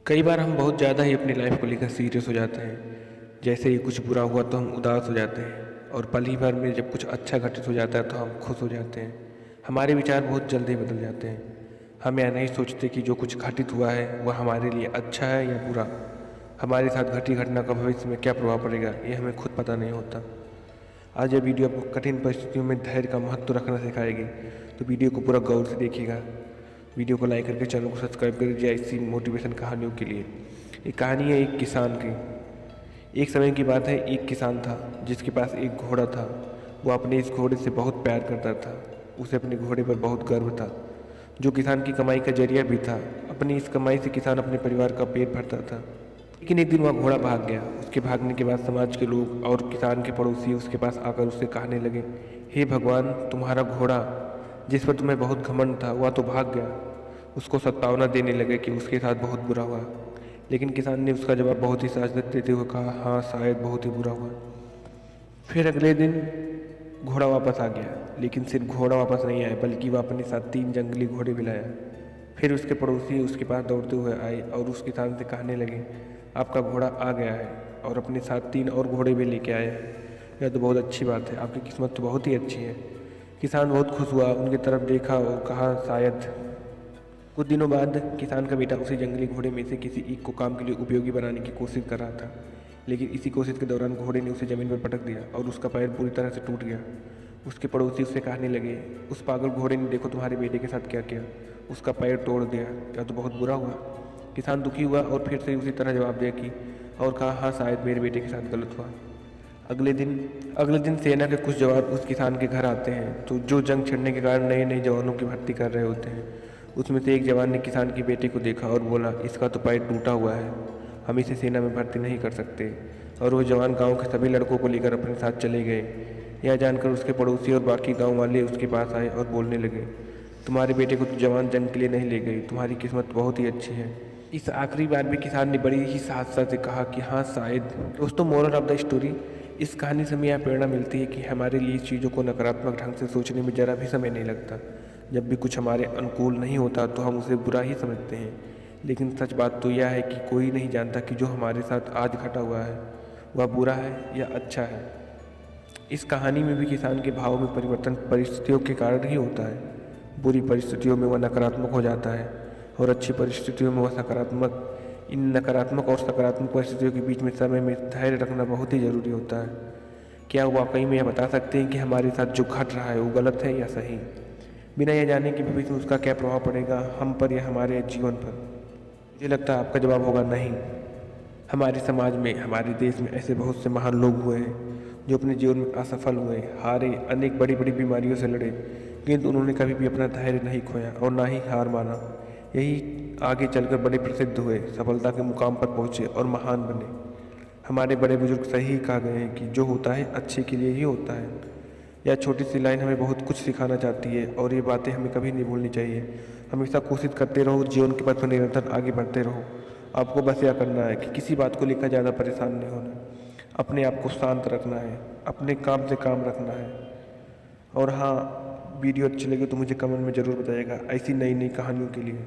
कई बार हम बहुत ज़्यादा ही अपनी लाइफ को लेकर सीरियस हो जाते हैं। जैसे ही कुछ बुरा हुआ तो हम उदास हो जाते हैं और पल ही भर में जब कुछ अच्छा घटित हो जाता है तो हम खुश हो जाते हैं। हमारे विचार बहुत जल्दी बदल जाते हैं। हम यह नहीं सोचते कि जो कुछ घटित हुआ है वह हमारे लिए अच्छा है या बुरा। हमारे साथ घटी घटना का भविष्य में क्या प्रभाव पड़ेगा ये हमें खुद पता नहीं होता। आज यह वीडियो आपको कठिन परिस्थितियों में धैर्य का महत्व रखना सिखाएगी, तो वीडियो को पूरा गौर से देखिएगा। वीडियो को लाइक करके चैनल को सब्सक्राइब कर दीजिए ऐसी मोटिवेशन कहानियों के लिए। एक कहानी है एक किसान की। एक समय की बात है, एक किसान था जिसके पास एक घोड़ा था। वो अपने इस घोड़े से बहुत प्यार करता था। उसे अपने घोड़े पर बहुत गर्व था, जो किसान की कमाई का जरिया भी था। अपनी इस कमाई से किसान अपने परिवार का पेट भरता था। लेकिन एक दिन वह घोड़ा भाग गया। उसके भागने के बाद समाज के लोग और किसान के पड़ोसी उसके पास आकर उससे कहने लगे, हे भगवान, तुम्हारा घोड़ा जिस पर तुम्हें बहुत घमंड था वह तो भाग गया। उसको सत्तावना देने लगे कि उसके साथ बहुत बुरा हुआ। लेकिन किसान ने उसका जवाब बहुत ही साजत देते हुए कहा, हाँ शायद बहुत ही बुरा हुआ। फिर अगले दिन घोड़ा वापस आ गया, लेकिन सिर्फ घोड़ा वापस नहीं आया बल्कि वह अपने साथ 3 जंगली घोड़े भी लाया। फिर उसके पड़ोसी उसके पास दौड़ते हुए आए और उस किसान से कहने लगे, आपका घोड़ा आ गया है और अपने साथ 3 और घोड़े भी लेके आए हैं। यह तो बहुत अच्छी बात है, आपकी किस्मत तो बहुत ही अच्छी है। किसान बहुत खुश हुआ, उनकी तरफ देखा और कहा, शायद। कुछ दिनों बाद किसान का बेटा उसी जंगली घोड़े में से किसी एक को काम के लिए उपयोगी बनाने की कोशिश कर रहा था। लेकिन इसी कोशिश के दौरान घोड़े ने उसे ज़मीन पर पटक दिया और उसका पैर पूरी तरह से टूट गया। उसके पड़ोसी उससे कहने लगे, उस पागल घोड़े ने देखो तुम्हारे बेटे के साथ क्या किया, उसका पैर तोड़ दिया, या तो बहुत बुरा हुआ। किसान दुखी हुआ और फिर से उसी तरह जवाब दिया कि और कहा, हाँ शायद मेरे बेटे के साथ गलत हुआ। अगले दिन सेना के कुछ जवान उस किसान के घर आते हैं, तो जो जंग छिड़ने के कारण नए नए जवानों की भर्ती कर रहे होते हैं। उसमें से एक जवान ने किसान के बेटे को देखा और बोला, इसका तो पैर टूटा हुआ है, हम इसे सेना में भर्ती नहीं कर सकते। और वो जवान गांव के सभी लड़कों को लेकर अपने साथ चले गए। यह जानकर उसके पड़ोसी और बाकी गांव वाले उसके पास आए और बोलने लगे, तुम्हारे बेटे को तो जवान जंग के लिए नहीं ले गई, तुम्हारी किस्मत बहुत ही अच्छी है। इस आखिरी बार भी किसान ने बड़ी ही साहस से कहा कि हाँ शायद। दोस्तों, मोरल ऑफ द स्टोरी, इस कहानी से हमें यह प्रेरणा मिलती है कि हमारे लिए चीज़ों को नकारात्मक ढंग से सोचने में ज़रा भी समय नहीं लगता। जब भी कुछ हमारे अनुकूल नहीं होता तो हम उसे बुरा ही समझते हैं। लेकिन सच बात तो यह है कि कोई नहीं जानता कि जो हमारे साथ आज घटा हुआ है वह बुरा है या अच्छा है। इस कहानी में भी किसान के भाव में परिवर्तन परिस्थितियों के कारण ही होता है। बुरी परिस्थितियों में वह नकारात्मक हो जाता है और अच्छी परिस्थितियों में वह सकारात्मक। इन नकारात्मक और सकारात्मक परिस्थितियों के बीच में समय में धैर्य रखना बहुत ही ज़रूरी होता है। क्या वाकई में यह बता सकते हैं कि हमारे साथ जो घट रहा है वो गलत है या सही, बिना यह जाने कि भविष्य में उसका क्या प्रभाव पड़ेगा हम पर या हमारे जीवन पर? मुझे लगता है आपका जवाब होगा नहीं। हमारे समाज में, हमारे देश में ऐसे बहुत से महान लोग हुए हैं जो अपने जीवन में असफल हुए, हारे, अनेक बड़ी बड़ी बीमारियों से लड़े, किंतु उन्होंने कभी भी अपना धैर्य नहीं खोया और ना ही हार माना। यही आगे चलकर बड़े प्रसिद्ध हुए, सफलता के मुकाम पर पहुँचे और महान बने। हमारे बड़े बुजुर्ग सही कहा गए हैं कि जो होता है अच्छे के लिए ही होता है। यह छोटी सी लाइन हमें बहुत कुछ सिखाना चाहती है और ये बातें हमें कभी नहीं भूलनी चाहिए। हमेशा कोशिश करते रहो, जीवन के पथ पर निरंतर आगे बढ़ते रहो। आपको बस यह करना है कि किसी बात को लेकर ज़्यादा परेशान नहीं होना, अपने आप को शांत रखना है, अपने काम से काम रखना है। और हाँ, वीडियो अच्छी लगी तो मुझे कमेंट में ज़रूर बताइएगा ऐसी नई नई कहानियों के लिए।